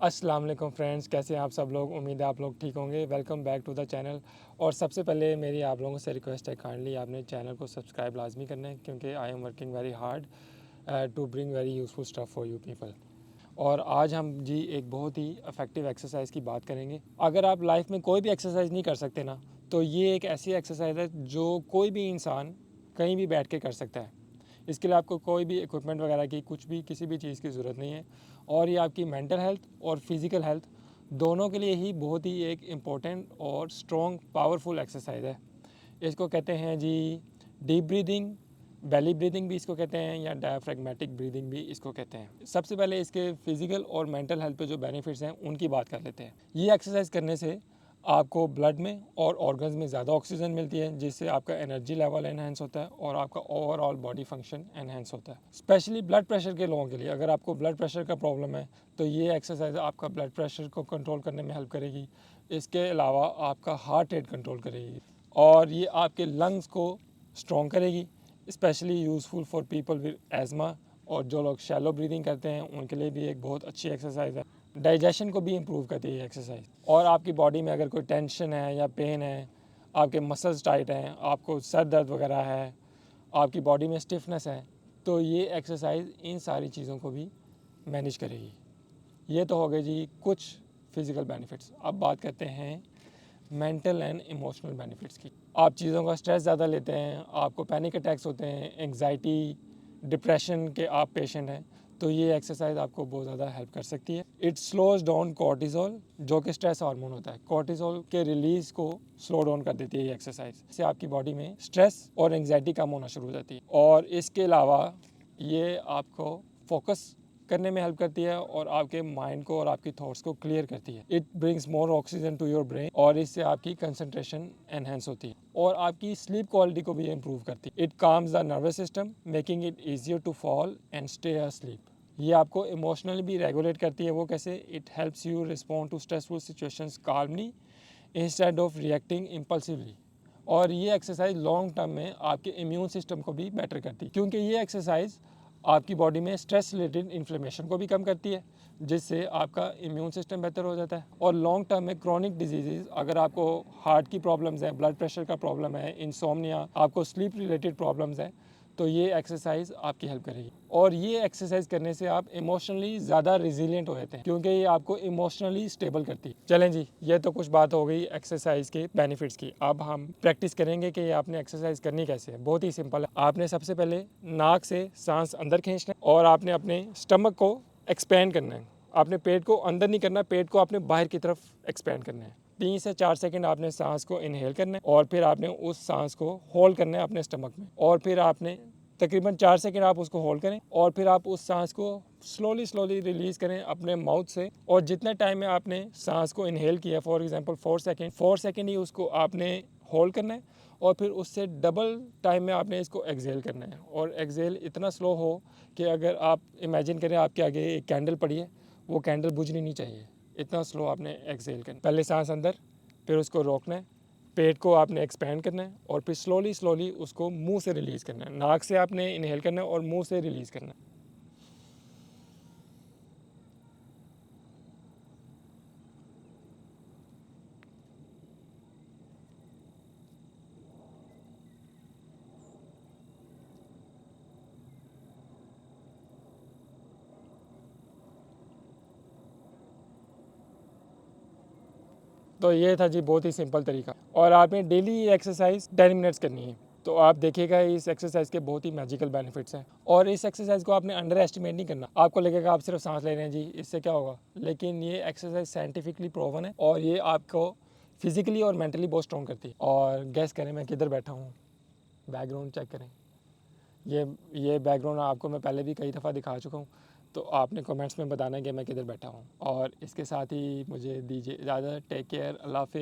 अस्सलाम वालेकुम फ्रेंड्स, कैसे हैं आप सब लोग। उम्मीद है आप लोग ठीक होंगे। Welcome back to the channel. और सबसे पहले मेरी आप लोगों से रिक्वेस्ट है, काइंडली आपने चैनल को सब्सक्राइब लाजमी करना है, क्योंकि I am working very hard to bring very useful stuff for you people. और आज हम जी एक बहुत ही इफ़ेक्टिव एक्सरसाइज की बात करेंगे। अगर आप लाइफ में कोई भी एक्सरसाइज नहीं कर सकते ना, तो ये एक ऐसी एक्सरसाइज है जो कोई भी इंसान कहीं भी बैठ के कर सकता है। इसके लिए आपको कोई भी इक्विपमेंट वगैरह की, कुछ भी, किसी भी चीज़ की ज़रूरत नहीं है। और ये आपकी मेंटल हेल्थ और फिज़िकल हेल्थ दोनों के लिए ही बहुत ही एक इम्पोर्टेंट और स्ट्रॉन्ग पावरफुल एक्सरसाइज है। इसको कहते हैं जी डीप ब्रीदिंग, बेली ब्रीदिंग भी इसको कहते हैं, या डायफ्रैग्मेटिक ब्रीदिंग भी इसको कहते हैं। सबसे पहले इसके फिजिकल और मेंटल हेल्थ पे जो बेनिफिट्स हैं उनकी बात कर लेते हैं। ये एक्सरसाइज करने से आपको ब्लड में और ऑर्गन्स में ज़्यादा ऑक्सीजन मिलती है, जिससे आपका एनर्जी लेवल एनहेंस होता है और आपका ओवरऑल बॉडी फंक्शन एनहेंस होता है। स्पेशली ब्लड प्रेशर के लोगों के लिए, अगर आपको ब्लड प्रेशर का प्रॉब्लम है तो ये एक्सरसाइज आपका ब्लड प्रेशर को कंट्रोल करने में हेल्प करेगी। इसके अलावा आपका हार्ट रेट कंट्रोल करेगी और ये आपके लंग्स को स्ट्रॉन्ग करेगी। Specially useful for people with asthma, और जो लोग शैलो ब्रीदिंग करते हैं उनके लिए भी एक बहुत अच्छी एक्सरसाइज है। डाइजेशन को भी इम्प्रूव करती है एक्सरसाइज। और आपकी बॉडी में अगर कोई टेंशन है या पेन है, आपके मसल्स टाइट हैं, आपको सर दर्द वगैरह है, आपकी बॉडी में स्टिफनेस है, तो ये एक्सरसाइज इन सारी चीज़ों को भी मैनेज करेगी। ये तो हो गए जी कुछ फिज़िकल बेनिफिट्स। अब बात करते हैं मेंटल एंड इमोशनल बेनिफिट्स की। आप चीज़ों का स्ट्रेस ज़्यादा लेते हैं, आपको पैनिक अटैक्स होते हैं, एंग्जाइटी, डिप्रेशन के आप पेशेंट हैं, तो ये एक्सरसाइज आपको बहुत ज़्यादा हेल्प कर सकती है। इट स्लोज डाउन कॉर्टिसोल, जो कि स्ट्रेस हार्मोन होता है। कॉर्टिसोल के रिलीज को स्लो डाउन कर देती है ये एक्सरसाइज। इससे आपकी बॉडी में स्ट्रेस और एंग्जाइटी कम होना शुरू हो जाती है। और इसके अलावा ये आपको फोकस करने में हेल्प करती है और आपके माइंड को और आपकी थॉट्स को क्लियर करती है। It brings more oxygen to your brain, और इससे आपकी कंसंट्रेशन एनहेंस होती है और आपकी स्लीप क्वालिटी को भी इम्प्रूव करती है। It calms the nervous system, making it easier to fall and stay asleep. ये आपको इमोशनली भी रेगुलेट करती है। वो कैसे? It helps you respond to stressful situations calmly instead of reacting impulsively. और ये एक्सरसाइज लॉन्ग टर्म में आपके इम्यून सिस्टम को भी बेटर करती है, क्योंकि ये एक्सरसाइज आपकी बॉडी में स्ट्रेस रिलेटेड इन्फ्लेमेशन को भी कम करती है, जिससे आपका इम्यून सिस्टम बेहतर हो जाता है। और लॉन्ग टर्म में क्रॉनिक डिजीज़, अगर आपको हार्ट की प्रॉब्लम्स है, ब्लड प्रेशर का प्रॉब्लम है, इंसोम्निया, आपको स्लीप रिलेटेड प्रॉब्लम्स हैं, तो ये एक्सरसाइज आपकी हेल्प करेगी। और ये एक्सरसाइज करने से आप इमोशनली ज़्यादा रिजिलियंट हो जाते हैं, क्योंकि ये आपको इमोशनली स्टेबल करती है। चलें जी, ये तो कुछ बात हो गई एक्सरसाइज के बेनिफिट्स की। अब हम प्रैक्टिस करेंगे कि आपने एक्सरसाइज करनी कैसे है। बहुत ही सिंपल है। आपने सबसे पहले नाक से सांस अंदर खींचना है और आपने अपने स्टमक को एक्सपेंड करना है। आपने पेट को अंदर नहीं करना, पेट को आपने बाहर की तरफ एक्सपेंड करना है। 3 से 4 सेकंड आपने सांस को इनहेल करना है और फिर आपने उस सांस को होल्ड करना है अपने स्टमक में, और फिर आपने तकरीबन 4 सेकंड आप उसको होल्ड करें और फिर आप उस सांस को स्लोली स्लोली रिलीज़ करें अपने माउथ से। और जितने टाइम में आपने सांस को इनहेल किया, फॉर एग्जांपल 4 सेकंड ही उसको आपने होल्ड करना है, और फिर उससे डबल टाइम में आपने इसको एक्सेल करना है। और एक्सेल इतना स्लो हो कि अगर आप इमेजिन करें आपके आगे एक कैंडल पड़ी है, वो कैंडल बुझनी नहीं चाहिए, इतना स्लो आपने एक्सेल करना। पहले सांस अंदर, फिर उसको रोकना है, पेट को आपने एक्सपेंड करना है और फिर स्लोली स्लोली उसको मुंह से रिलीज़ करना है। नाक से आपने इनहेल करना है और मुंह से रिलीज़ करना है। तो ये था जी बहुत ही सिंपल तरीका। और आपने डेली ये एक्सरसाइज 10 मिनट्स करनी है, तो आप देखिएगा इस एक्सरसाइज के बहुत ही मैजिकल बेनिफिट्स हैं। और इस एक्सरसाइज को आपने अंडर एस्टिमेट नहीं करना। आपको लगेगा आप सिर्फ सांस ले रहे हैं जी, इससे क्या होगा, लेकिन ये एक्सरसाइज साइंटिफिकली प्रूवन है और ये आपको फिजिकली और मेंटली बहुत स्ट्रॉन्ग करती है। और गैस करें मैं किधर बैठा हूँ, बैकग्राउंड चेक करें। ये ये बैकग्राउंड आपको मैं पहले भी कई दफ़ा दिखा चुका हूँ, तो आपने कमेंट्स में बताना है कि मैं किधर बैठा हूँ। और इसके साथ ही मुझे दीजिए इजाज़त। टेक केयर, अल्लाह हाफिज़।